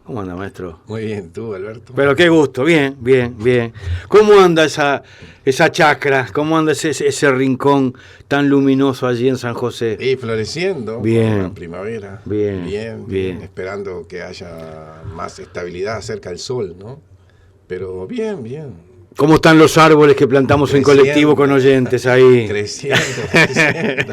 ¿Cómo anda, maestro? Muy bien, tú, Alberto. Pero qué gusto, bien, bien, bien. ¿Cómo anda esa chacra? ¿Cómo anda ese rincón tan luminoso allí en San José? Y floreciendo con la Bien, primavera. bien, Bien, bien. bien. Esperando que haya más estabilidad cerca del sol, ¿no? Pero bien, bien. ¿Cómo están los árboles que plantamos en colectivo con Creciendo. oyentes ahí? Creciendo, creciendo.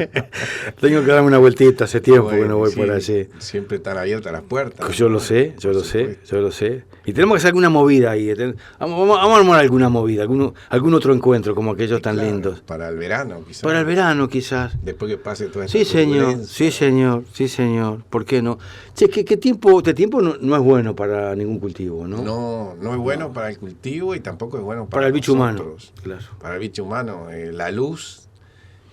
Tengo que darme una vueltita, hace tiempo que no Bueno, voy por sí, allí. siempre están abiertas las puertas, Yo lo ¿no? sé, yo Por lo sé, supuesto. yo lo sé. Y tenemos que hacer alguna movida ahí. Vamos a armar alguna movida, algún otro encuentro como aquellos tan Claro, lindos. para el verano, Para el quizás. verano, quizás. Después que pase toda esta Sí, señor, sí, turbulencia. señor, sí, señor. ¿Por qué no? Che, ¿qué tiempo? Este tiempo no es bueno para ningún cultivo, ¿no? No, no es No. bueno para el cultivo y tampoco es bueno Para para el bicho humano, nosotros. claro. Para el bicho humano, la luz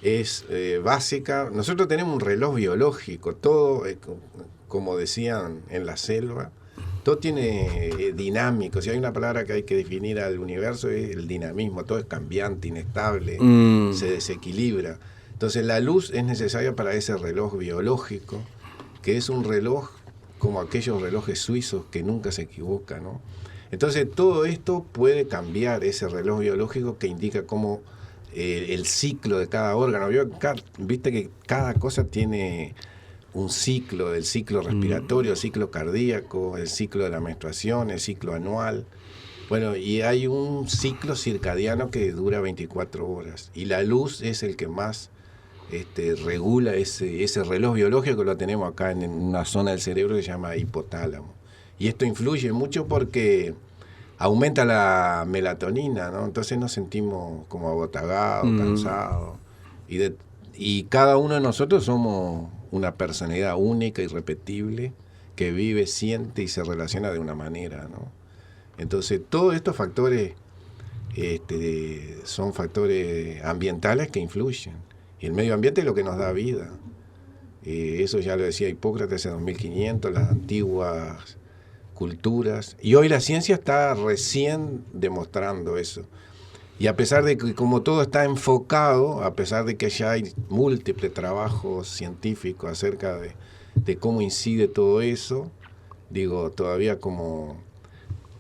es básica. Nosotros tenemos un reloj biológico, todo, como decían en la selva, todo tiene dinámico. Si hay una palabra que hay que definir al universo es el dinamismo, todo es cambiante, inestable, se desequilibra. Entonces la luz es necesaria para ese reloj biológico, que es un reloj como aquellos relojes suizos que nunca se equivocan, ¿no? Entonces todo esto puede cambiar ese reloj biológico que indica cómo el ciclo de cada órgano. Viste que cada cosa tiene un ciclo, el ciclo respiratorio, el ciclo cardíaco, el ciclo de la menstruación, el ciclo anual. Bueno, y hay un ciclo circadiano que dura 24 horas. Y la luz es el que más regula ese reloj biológico que lo tenemos acá en una zona del cerebro que se llama hipotálamo. Y esto influye mucho porque aumenta la melatonina, ¿no? Entonces nos sentimos como agotagados, cansados. Y cada uno de nosotros somos una personalidad única, irrepetible, que vive, siente y se relaciona de una manera, ¿no? Entonces todos estos factores son factores ambientales que influyen. Y el medio ambiente es lo que nos da vida. Eso ya lo decía Hipócrates hace 2500, las antiguas culturas. Y hoy la ciencia está recién demostrando eso. Y a pesar de que como todo está enfocado, a pesar de que ya hay múltiples trabajos científicos acerca de cómo incide todo eso, digo, todavía como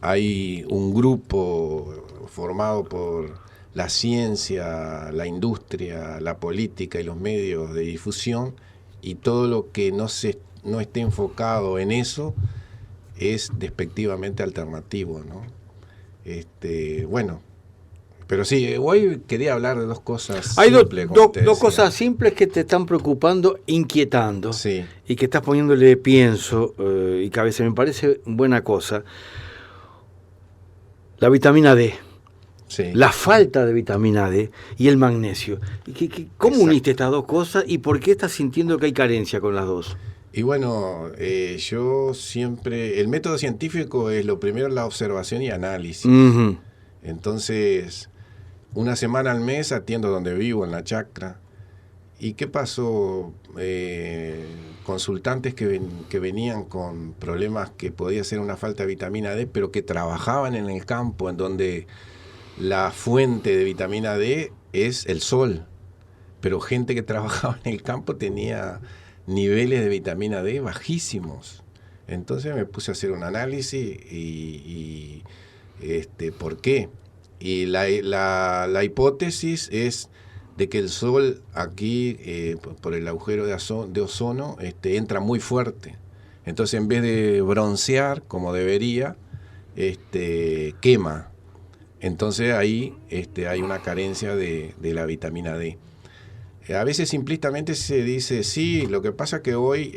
hay un grupo formado por la ciencia, la industria, la política y los medios de difusión, y todo lo que no esté enfocado en eso es despectivamente alternativo, ¿no? Bueno, pero sí, hoy quería hablar de dos cosas Hay simples, como te dos decía. cosas simples que te están preocupando, inquietando, Sí, y que estás poniéndole pienso y cabeza. Me parece buena cosa. La vitamina D, sí. la falta de vitamina D y el magnesio. ¿Cómo Exacto. uniste estas dos cosas y por qué estás sintiendo que hay carencia con las dos? Y bueno, yo siempre, el método científico es lo primero la observación y análisis. Ujú. Entonces, una semana al mes atiendo donde vivo, en la chacra. ¿Y qué pasó? Consultantes que venían con problemas que podía ser una falta de vitamina D, pero que trabajaban en el campo, en donde la fuente de vitamina D es el sol. Pero gente que trabajaba en el campo tenía niveles de vitamina D bajísimos. Entonces me puse a hacer un análisis ¿por qué? Y la hipótesis es de que el sol aquí, por el agujero de ozono, entra muy fuerte. Entonces, en vez de broncear como debería, quema. Entonces ahí hay una carencia de la vitamina D. A veces simplistamente se dice, sí, lo que pasa es que hoy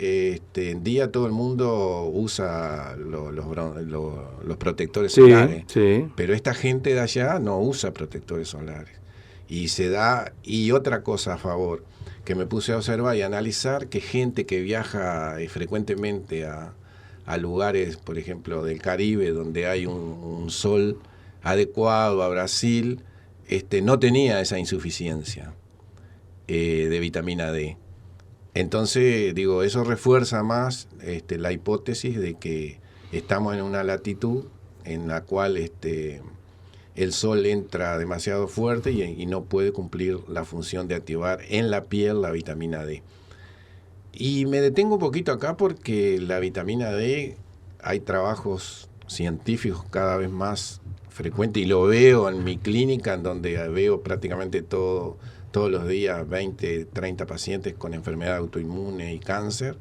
en día todo el mundo usa los protectores solares, Sí. pero esta gente de allá no usa protectores solares. Y otra cosa a favor, que me puse a observar y analizar, que gente que viaja frecuentemente a lugares, por ejemplo, del Caribe, donde hay un sol adecuado, a Brasil, no tenía esa insuficiencia de vitamina D. Entonces, digo, eso refuerza más la hipótesis de que estamos en una latitud en la cual el sol entra demasiado fuerte y no puede cumplir la función de activar en la piel la vitamina D. Y me detengo un poquito acá porque la vitamina D hay trabajos científicos cada vez más frecuentes, y lo veo en mi clínica, en donde veo prácticamente todos los días 20, 30 pacientes con enfermedad autoinmune y cáncer,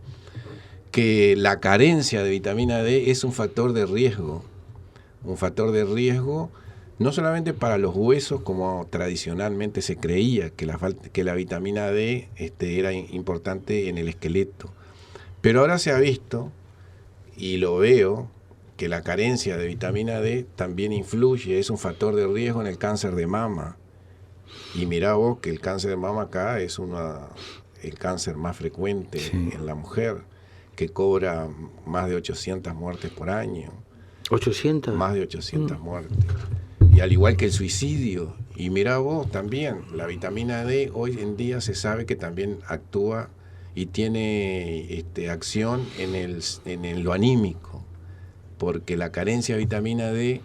que la carencia de vitamina D es un factor de riesgo no solamente para los huesos, como tradicionalmente se creía que la vitamina D era importante en el esqueleto, pero ahora se ha visto, y lo veo, que la carencia de vitamina D también influye, es un factor de riesgo en el cáncer de mama. Y mirá vos que el cáncer de mama acá es el cáncer más frecuente en la mujer, que cobra más de 800 muertes por año. ¿800? Más de 800 muertes. Y al igual que el suicidio. Y mirá vos también, la vitamina D hoy en día se sabe que también actúa y tiene acción en lo anímico, porque la carencia de vitamina D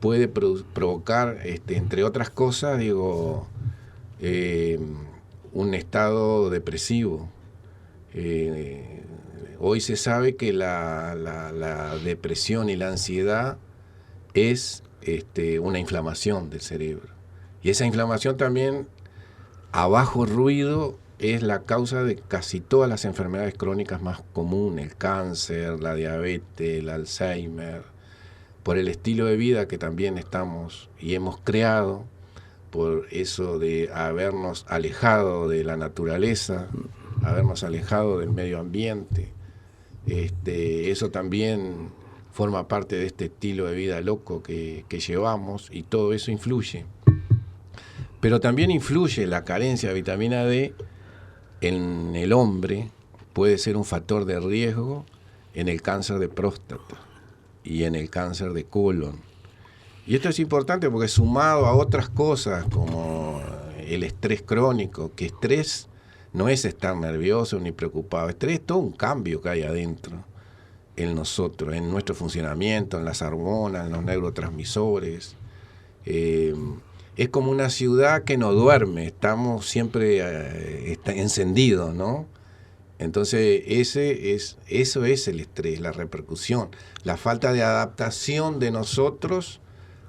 puede provocar, entre otras cosas, un estado depresivo. Hoy se sabe que la depresión y la ansiedad es una inflamación del cerebro. Y esa inflamación también, a bajo ruido, es la causa de casi todas las enfermedades crónicas más comunes: el cáncer, la diabetes, el Alzheimer, por el estilo de vida que también estamos y hemos creado, por eso de habernos alejado de la naturaleza, habernos alejado del medio ambiente. Eso también forma parte de este estilo de vida loco que llevamos, y todo eso influye. Pero también influye la carencia de vitamina D en el hombre, puede ser un factor de riesgo en el cáncer de próstata y en el cáncer de colon. Y esto es importante porque, sumado a otras cosas como el estrés crónico, que estrés no es estar nervioso ni preocupado, estrés es todo un cambio que hay adentro en nosotros, en nuestro funcionamiento, en las hormonas, en los neurotransmisores. Es como una ciudad que no duerme, estamos siempre encendidos, ¿no? Entonces eso es el estrés, la repercusión, la falta de adaptación de nosotros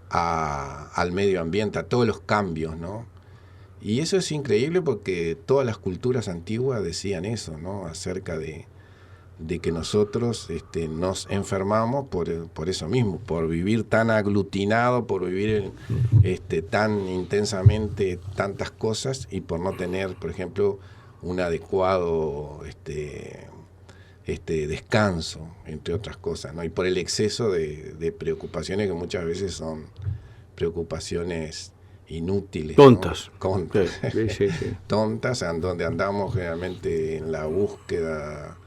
al medio ambiente, a todos los cambios, ¿no? Y eso es increíble porque todas las culturas antiguas decían eso, ¿no? Acerca de que nosotros nos enfermamos por eso mismo, por vivir tan aglutinado, por vivir tan intensamente tantas cosas, y por no tener, por ejemplo, un adecuado descanso, entre otras cosas, ¿no? Y por el exceso de preocupaciones que muchas veces son preocupaciones inútiles, tontas, ¿no? Sí. Tontas, en donde andamos realmente en la búsqueda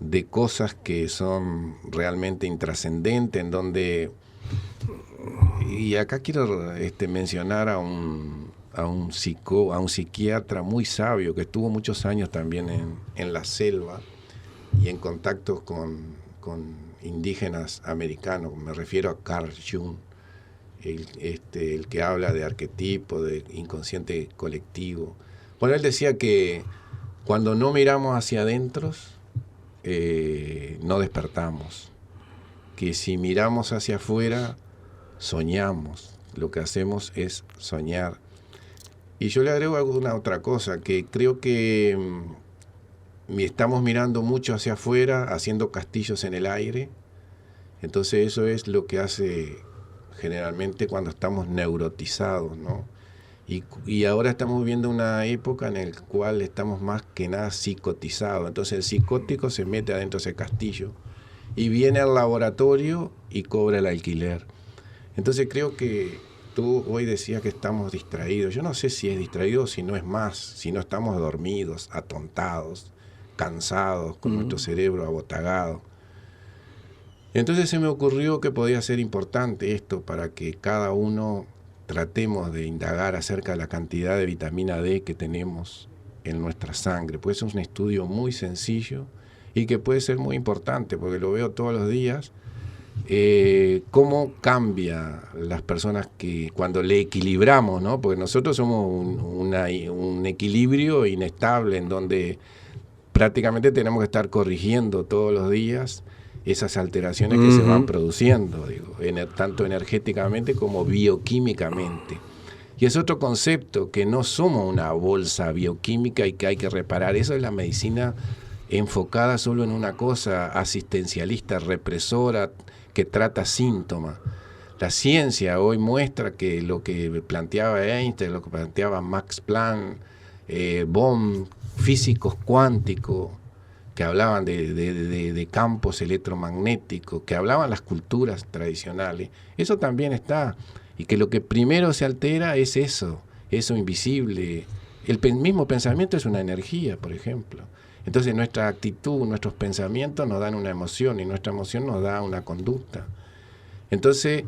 de cosas que son realmente intrascendentes, en donde, y acá quiero mencionar a un psiquiatra muy sabio que estuvo muchos años también en la selva y en contactos con indígenas americanos. Me refiero a Carl Jung, el que habla de arquetipo, de inconsciente colectivo. Bueno, él decía que cuando no miramos hacia adentro, no despertamos, que si miramos hacia afuera, soñamos. Lo que hacemos es soñar. Y yo le agrego alguna otra cosa, que creo que estamos mirando mucho hacia afuera, haciendo castillos en el aire. Entonces eso es lo que hace generalmente cuando estamos neurotizados, ¿no? Y ahora estamos viviendo una época en la cual estamos más que nada psicotizados. Entonces el psicótico se mete adentro de ese castillo y viene al laboratorio y cobra el alquiler. Entonces creo que tú hoy decías que estamos distraídos. Yo no sé si es distraído o si no es más, si no estamos dormidos, atontados, cansados, con nuestro cerebro abotagado. Entonces se me ocurrió que podía ser importante esto para que cada uno tratemos de indagar acerca de la cantidad de vitamina D que tenemos en nuestra sangre. Pues es un estudio muy sencillo y que puede ser muy importante, porque lo veo todos los días, cómo cambia las personas que cuando le equilibramos, ¿no? Porque nosotros somos un equilibrio inestable en donde prácticamente tenemos que estar corrigiendo todos los días esas alteraciones que se van produciendo, digo, tanto energéticamente como bioquímicamente. Y es otro concepto, que no somos una bolsa bioquímica y que hay que reparar. Eso es la medicina enfocada solo en una cosa, asistencialista, represora, que trata síntomas. La ciencia hoy muestra que lo que planteaba Einstein, lo que planteaba Max Planck, Bohm, físicos cuánticos, que hablaban de campos electromagnéticos, que hablaban las culturas tradicionales, eso también está. Y que lo que primero se altera es eso invisible. El mismo pensamiento es una energía, por ejemplo. Entonces nuestra actitud, nuestros pensamientos nos dan una emoción y nuestra emoción nos da una conducta. Entonces,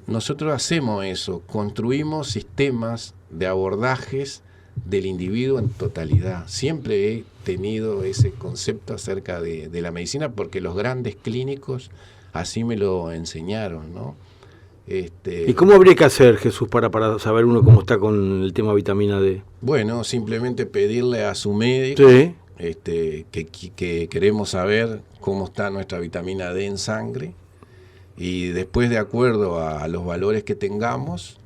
nosotros hacemos eso, construimos sistemas de abordajes del individuo en totalidad. Siempre he tenido ese concepto acerca de la medicina porque los grandes clínicos así me lo enseñaron, ¿no? ¿Y cómo habría que hacer, Jesús, para saber uno cómo está con el tema vitamina D? Bueno, simplemente pedirle a su médico, sí, que queremos saber cómo está nuestra vitamina D en sangre, y después, de acuerdo a los valores que tengamos,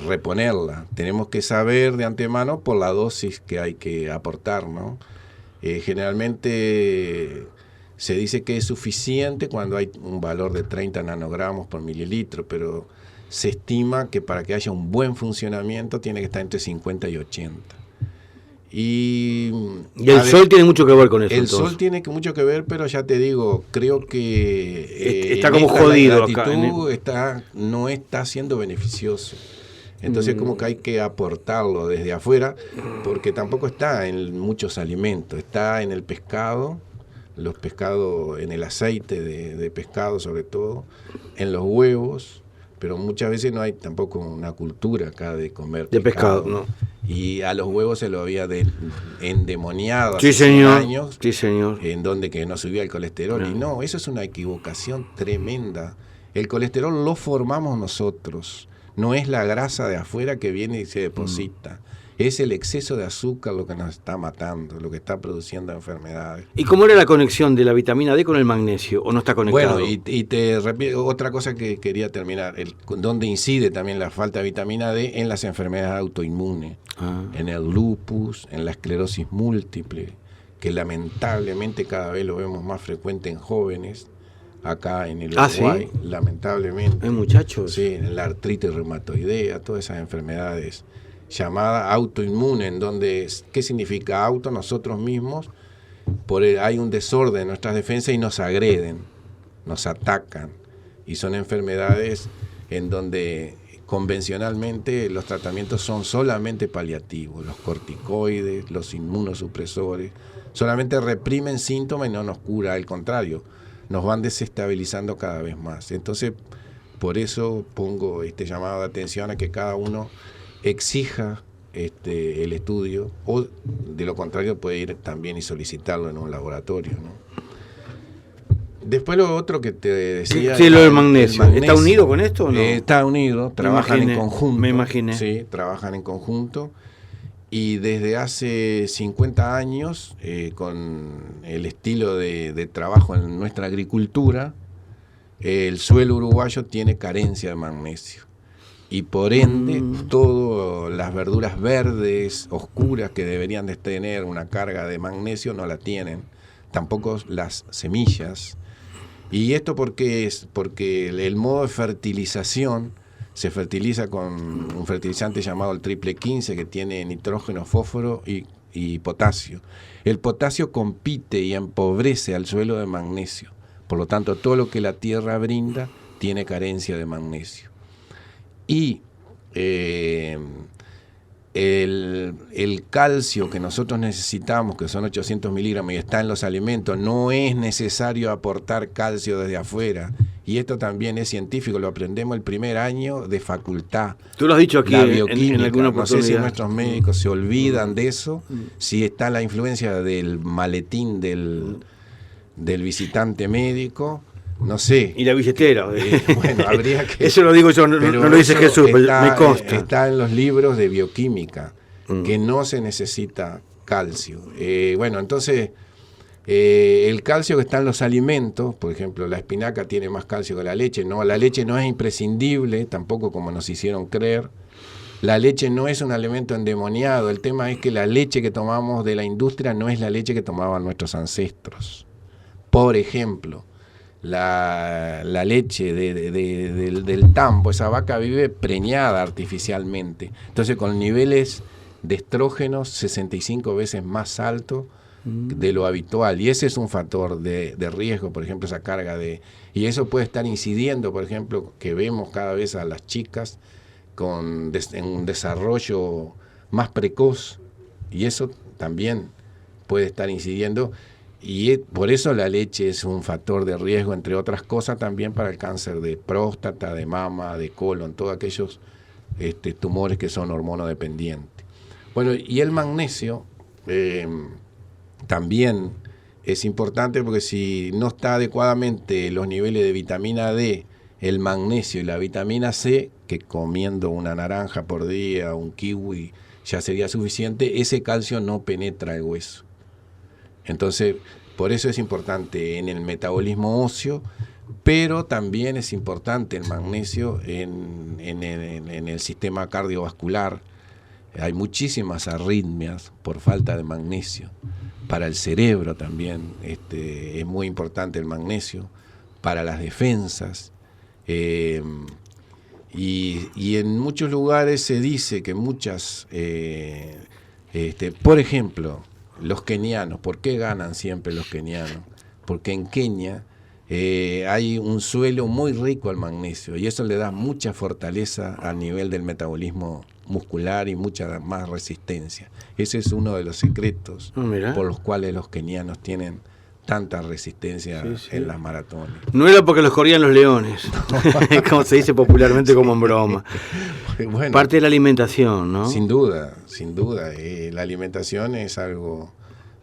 reponerla. Tenemos que saber de antemano por la dosis que hay que aportar, ¿no? Generalmente se dice que es suficiente cuando hay un valor de 30 nanogramos por mililitro, pero se estima que para que haya un buen funcionamiento tiene que estar entre 50 y 80. Y el sol tiene mucho que ver con eso. El sol tiene mucho que ver, pero ya te digo, creo que está como jodido acá. No está siendo beneficioso. Entonces como que hay que aportarlo desde afuera, porque tampoco está en muchos alimentos, está en el pescado, los pescados, en el aceite de pescado sobre todo, en los huevos, pero muchas veces no hay tampoco una cultura acá de comer pescado, ¿no? Y a los huevos se lo había endemoniado hace 100 años, sí, señor, en donde que no subía el colesterol. No. Y no, eso es una equivocación tremenda. El colesterol lo formamos nosotros, no es la grasa de afuera que viene y se deposita. Es el exceso de azúcar lo que nos está matando, lo que está produciendo enfermedades. ¿Y cómo era la conexión de la vitamina D con el magnesio? ¿O no está conectado? Bueno, y te repito, otra cosa que quería terminar, donde incide también la falta de vitamina D en las enfermedades autoinmunes, en el lupus, en la esclerosis múltiple, que lamentablemente cada vez lo vemos más frecuente en jóvenes, acá en el Uruguay, ¿sí? Lamentablemente. ¿Hay muchachos? Sí, en la artritis reumatoidea, todas esas enfermedades llamada autoinmune, en donde, ¿qué significa auto? Nosotros mismos, hay un desorden en nuestras defensas y nos agreden, nos atacan, y son enfermedades en donde convencionalmente los tratamientos son solamente paliativos, los corticoides, los inmunosupresores, solamente reprimen síntomas y no nos cura, al contrario, nos van desestabilizando cada vez más. Entonces, por eso pongo este llamado de atención a que cada uno exija el estudio, o de lo contrario puede ir también y solicitarlo en un laboratorio, ¿no? Después lo otro que te decía... Sí, lo del magnesio. ¿Está unido con esto o no? Está unido, trabajan en conjunto. Me imaginé. Sí, trabajan en conjunto. Y desde hace 50 años, con el estilo de trabajo en nuestra agricultura, el suelo uruguayo tiene carencia de magnesio. Y por ende, todas las verduras verdes, oscuras, que deberían de tener una carga de magnesio, no la tienen. Tampoco las semillas. Y esto porque el modo de fertilización se fertiliza con un fertilizante llamado el triple 15, que tiene nitrógeno, fósforo y potasio. El potasio compite y empobrece al suelo de magnesio. Por lo tanto, todo lo que la tierra brinda tiene carencia de magnesio. Y el calcio que nosotros necesitamos, que son 800 miligramos y está en los alimentos, no es necesario aportar calcio desde afuera. Y esto también es científico, lo aprendemos el primer año de facultad. Tú lo has dicho aquí la bioquímica, en alguna oportunidad. No sé si nuestros médicos se olvidan de eso, si está la influencia del maletín del visitante médico. No sé. Y la billetera. Bueno, habría que... Eso lo digo yo, no lo dice Jesús, me consta. Está en los libros de bioquímica, que no se necesita calcio. Bueno, entonces, El calcio que está en los alimentos, por ejemplo, la espinaca tiene más calcio que la leche. No, la leche no es imprescindible, tampoco como nos hicieron creer. La leche no es un alimento endemoniado. El tema es que la leche que tomamos de la industria no es la leche que tomaban nuestros ancestros. Por ejemplo, la leche del tambo, esa vaca vive preñada artificialmente. Entonces, con niveles de estrógenos 65 veces más altos de lo habitual. Y ese es un factor de riesgo, por ejemplo, esa carga de... Y eso puede estar incidiendo, por ejemplo, que vemos cada vez a las chicas en un desarrollo más precoz, y eso también puede estar incidiendo, y por eso la leche es un factor de riesgo, entre otras cosas, también para el cáncer de próstata, de mama, de colon, todos aquellos tumores que son hormonodependientes. Bueno, y el magnesio también es importante, porque si no está adecuadamente los niveles de vitamina D, el magnesio y la vitamina C, que comiendo una naranja por día, un kiwi, ya sería suficiente, ese calcio no penetra el hueso. Entonces, por eso es importante en el metabolismo óseo, pero también es importante el magnesio en el sistema cardiovascular. Hay muchísimas arritmias por falta de magnesio. Para el cerebro también es muy importante el magnesio, para las defensas. Y en muchos lugares se dice que por ejemplo, los kenianos, ¿por qué ganan siempre los kenianos? Porque en Kenia hay un suelo muy rico al magnesio, y eso le da mucha fortaleza a nivel del metabolismo muscular y mucha más resistencia. Ese es uno de los secretos por los cuales los kenianos tienen tanta resistencia en las maratones. No era porque los corrían los leones, como se dice popularmente como en broma. Bueno, parte de la alimentación, ¿no? Sin duda, sin duda. La alimentación es algo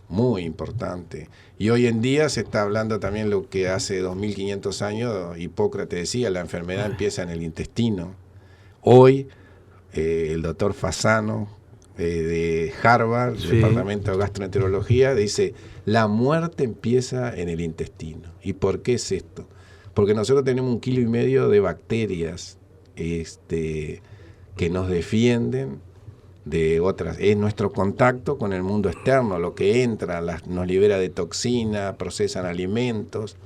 muy importante. Y hoy en día se está hablando también lo que hace 2500 años Hipócrates decía, la enfermedad empieza en el intestino. Hoy el doctor Fasano de Harvard, Departamento de Gastroenterología, dice, la muerte empieza en el intestino. ¿Y por qué es esto? Porque nosotros tenemos 1,5 kilos de bacterias que nos defienden de otras. Es nuestro contacto con el mundo externo, lo que entra, nos libera de toxinas, procesan alimentos.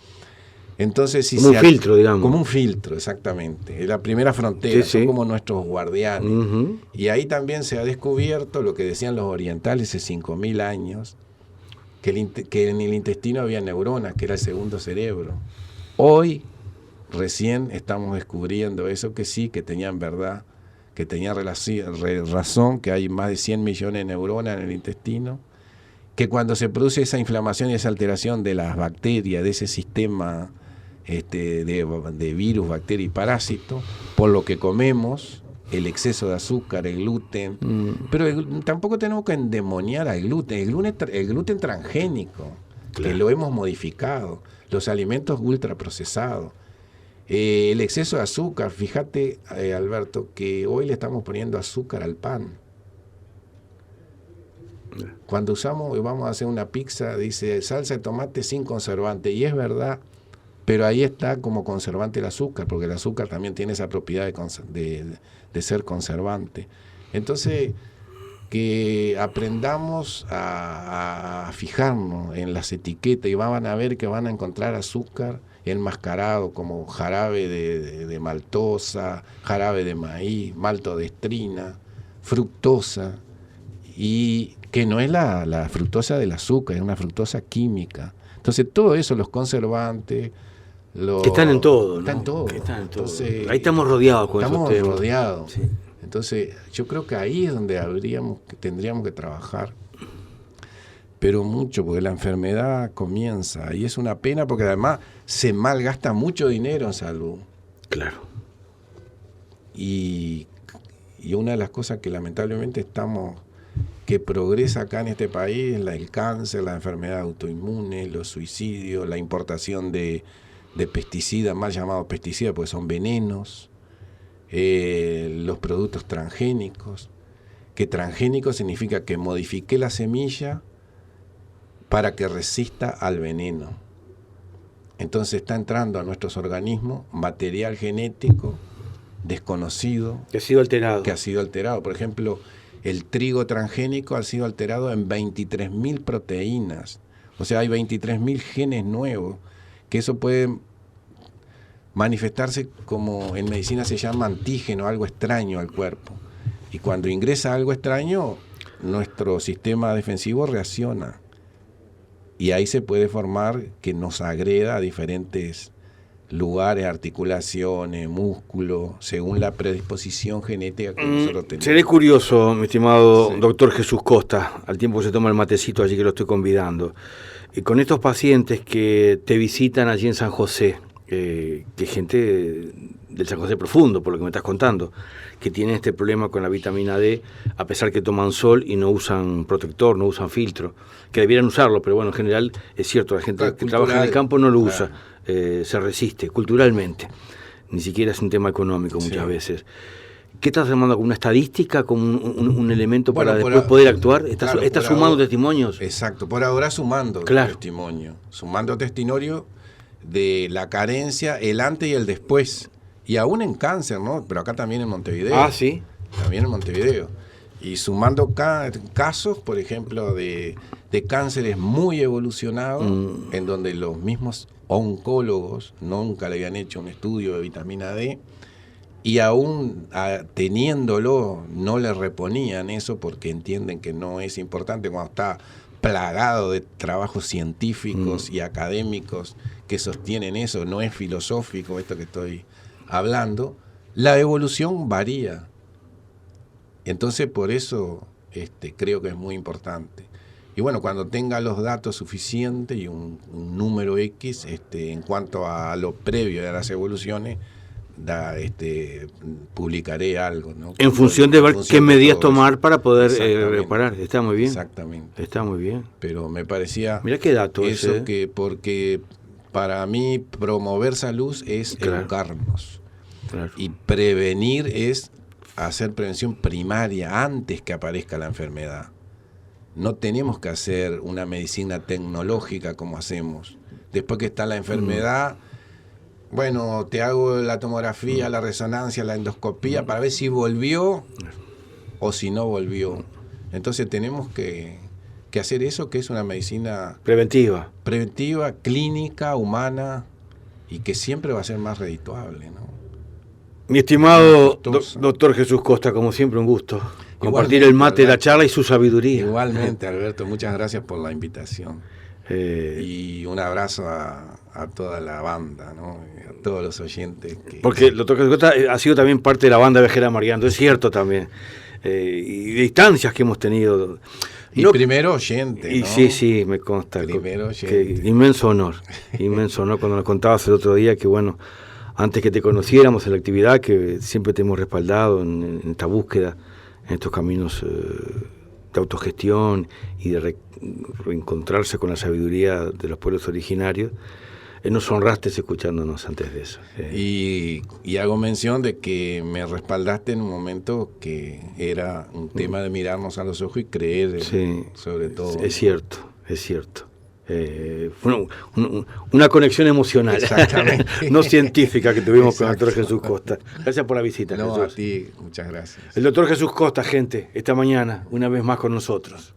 Entonces, como un filtro, digamos. Como un filtro, exactamente. Es la primera frontera, son como nuestros guardianes. Uh-huh. Y ahí también se ha descubierto lo que decían los orientales hace 5.000 años, que en el intestino había neuronas, que era el segundo cerebro. Hoy, recién estamos descubriendo eso, que sí, que tenían verdad, que tenían razón, que hay más de 100 millones de neuronas en el intestino, que cuando se produce esa inflamación y esa alteración de las bacterias, de ese sistema de virus, bacterias y parásitos, por lo que comemos, el exceso de azúcar, el gluten, pero tampoco tenemos que endemoniar al gluten, el gluten transgénico, claro, que lo hemos modificado, los alimentos ultraprocesados, el exceso de azúcar. Fíjate, Alberto, que hoy le estamos poniendo azúcar al pan. Cuando vamos a hacer una pizza, dice salsa de tomate sin conservante, y es verdad, pero ahí está como conservante el azúcar, porque el azúcar también tiene esa propiedad de ser conservante. Entonces, que aprendamos a fijarnos en las etiquetas, y van a ver que van a encontrar azúcar enmascarado como jarabe de maltosa, jarabe de maíz, maltodextrina, fructosa, y que no es la fructosa del azúcar, es una fructosa química. Entonces, todo eso, los conservantes, que están en todo, ¿no? Están en todo. Entonces, ahí estamos rodeados con esos temas. Estamos rodeados. Sí. Entonces, yo creo que ahí es donde tendríamos que trabajar, pero mucho, porque la enfermedad comienza, y es una pena, porque además se malgasta mucho dinero en salud. Claro. Y una de las cosas que lamentablemente que progresa acá en este país es el cáncer, la enfermedad autoinmune, los suicidios, la importación de pesticidas, mal llamados pesticidas, porque son venenos, los productos transgénicos, que transgénico significa que modifiqué la semilla para que resista al veneno. Entonces está entrando a nuestros organismos material genético desconocido. Que ha sido alterado. Que ha sido alterado. Por ejemplo, el trigo transgénico ha sido alterado en 23.000 proteínas. O sea, hay 23.000 genes nuevos, que eso puede manifestarse como en medicina se llama antígeno, algo extraño al cuerpo. Y cuando ingresa algo extraño, nuestro sistema defensivo reacciona. Y ahí se puede formar que nos agreda a diferentes lugares, articulaciones, músculos, según la predisposición genética que nosotros tenemos. Seré curioso, mi estimado Sí. doctor Jesús Costa, al tiempo que se toma el matecito allí que lo estoy convidando, y con estos pacientes que te visitan allí en San José, que gente del San José profundo, por lo que me estás contando, que tienen este problema con la vitamina D, a pesar que toman sol y no usan protector, no usan filtro, que debieran usarlo, pero bueno, en general es cierto, la gente que trabaja en el campo no lo usa, se resiste culturalmente, ni siquiera es un tema económico muchas veces. ¿Qué estás armando? ¿Con una estadística? ¿Con un elemento para después poder actuar? ¿Estás sumando testimonios? Exacto, por ahora sumando testimonios. Sumando testimonios de la carencia, el antes y el después. Y aún en cáncer, ¿no? Pero acá también en Montevideo. Ah, sí. También en Montevideo. Y sumando casos, por ejemplo, de cánceres muy evolucionados, en donde los mismos oncólogos nunca le habían hecho un estudio de vitamina D, y aún teniéndolo, no le reponían eso porque entienden que no es importante cuando está plagado de trabajos científicos y académicos que sostienen eso, no es filosófico esto que estoy hablando. La evolución varía. Entonces, por eso creo que es muy importante. Y bueno, cuando tenga los datos suficientes y un número X en cuanto a lo previo de las evoluciones, publicaré algo, ¿no? En función de ver qué medidas tomar para poder reparar. Está muy bien. Exactamente. Está muy bien. Pero me parecía Mira qué dato eso ese, que porque para mí promover salud es educarnos. Claro. Y prevenir es hacer prevención primaria antes que aparezca la enfermedad. No tenemos que hacer una medicina tecnológica como hacemos. Después que está la enfermedad, bueno, te hago la tomografía, la resonancia, la endoscopía para ver si volvió o si no volvió. Entonces tenemos que hacer eso, que es una medicina preventiva, clínica, humana, y que siempre va a ser más redituable, ¿no? Mi estimado doctor Jesús Costa, como siempre, un gusto compartir el mate, Alberto, la charla y su sabiduría. Igualmente, Alberto, muchas gracias por la invitación. Y un abrazo a toda la banda, ¿no? A todos los oyentes. Porque el doctor Jesús Costa ha sido también parte de la banda Vejera Mariando, es cierto también. Y de instancias que hemos tenido. Y no, primero oyente, y ¿no? Sí, me consta. Primero oyente. Inmenso honor cuando nos contabas el otro día que, bueno, antes que te conociéramos en la actividad, que siempre te hemos respaldado en esta búsqueda, en estos caminos de autogestión y de reencontrarse con la sabiduría de los pueblos originarios, nos honraste escuchándonos antes de eso. Y hago mención de que me respaldaste en un momento que era un tema de mirarnos a los ojos y creer, sobre todo. Es cierto. Fue una conexión emocional, no científica, que tuvimos con el doctor Jesús Costa. Gracias por la visita, No, Jesús. a ti, muchas gracias. El doctor Jesús Costa, gente, esta mañana, una vez más con nosotros.